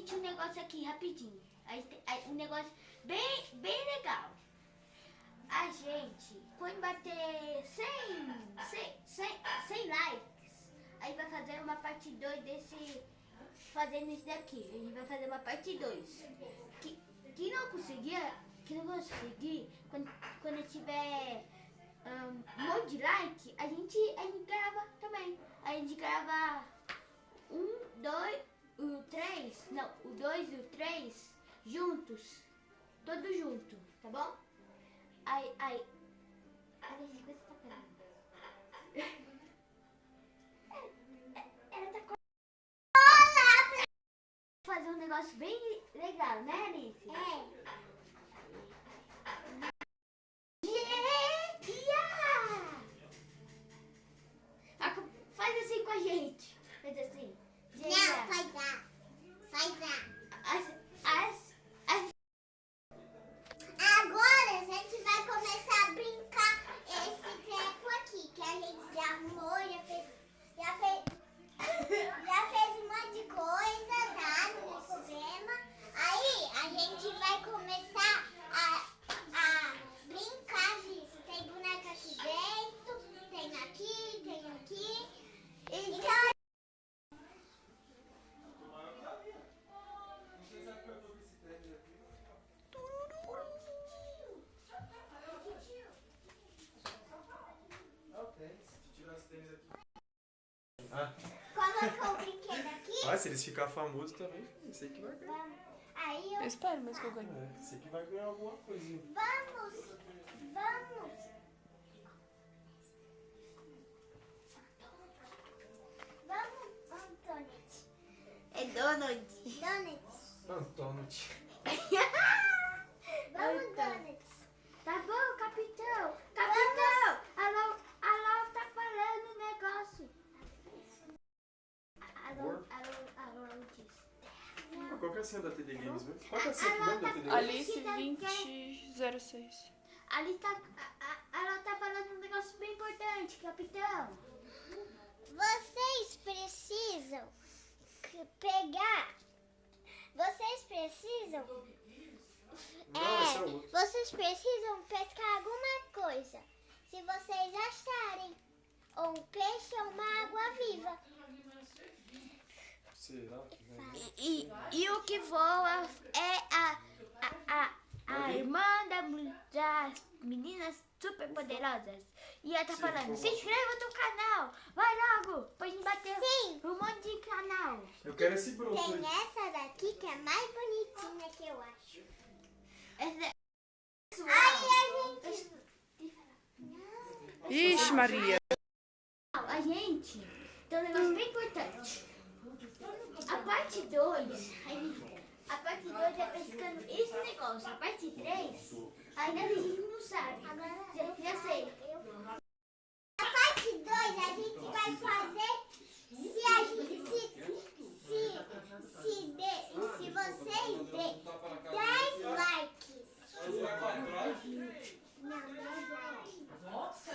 gente, um negócio aqui, rapidinho. Um negócio bem legal. A gente, quando bater 100 likes, a gente vai fazer uma parte 2 desse... Fazendo isso daqui. A gente vai fazer uma parte 2. Que não conseguir, quando tiver um monte de like, a gente grava também. A gente grava o 2 e o 3 juntos. Todos juntos, tá bom? Aí. Olha, você tá falando. Ela tá fazer um negócio bem legal, né, Alice? É. Faz assim com a gente. Faz assim. Não, faz lá. Agora a gente vai começar a brincar esse treco aqui, que a gente já arrumou, já fez um monte de coisa, tá? Não tem problema. Aí a gente vai começar a brincar disso. Tem boneca aqui dentro, tem aqui. Então, colocou o brinquedo aqui. Se eles ficarem famosos também, eu sei que vai ganhar. Aí Eu espero mesmo que eu ganhe. Sei que vai ganhar alguma coisinha. Vamos. Vamos, Antoinette. É Donald. Antônio. Vamos, Donald. Tá bom, capitão? Capitão! Alô, tá falando um negócio. Alô, diz. Qual que é a senha da TD Games mesmo? Qual que é a senha mesmo da TD Games? Alice 2006. Ali tá, ela tá falando um negócio bem importante, capitão. Vocês precisam pegar. Vocês precisam. Não, esse é o outro. Vocês precisam pescar alguma coisa. Se vocês acharem ou um peixe ou uma água viva. Será que vai? E o que voa é a irmã das meninas super poderosas. E ela tá falando, se inscreva no canal, vai logo, pra gente bater Sim. um monte de canal. Eu quero esse broto Tem aí. essa daqui que é mais bonitinha que eu acho. Essa Aí a gente. Ixi, Maria. a gente tem um negócio bem importante. A parte 2 é pescando esse negócio. A parte 3, ainda a gente não sabe. Já sei. A parte 2 a gente vai fazer se vocês derem 10 likes. Não, 10 likes.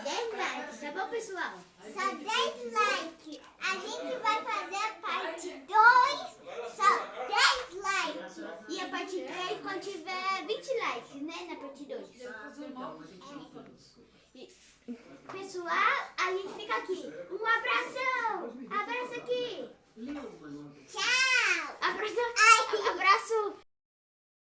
10 likes, tá bom, pessoal? Só 10 likes. A gente vai fazer a parte 2, só 10 likes. E a parte 3 quando tiver 20 likes, né? Na parte 2. Pessoal, a gente fica aqui. Um abraço.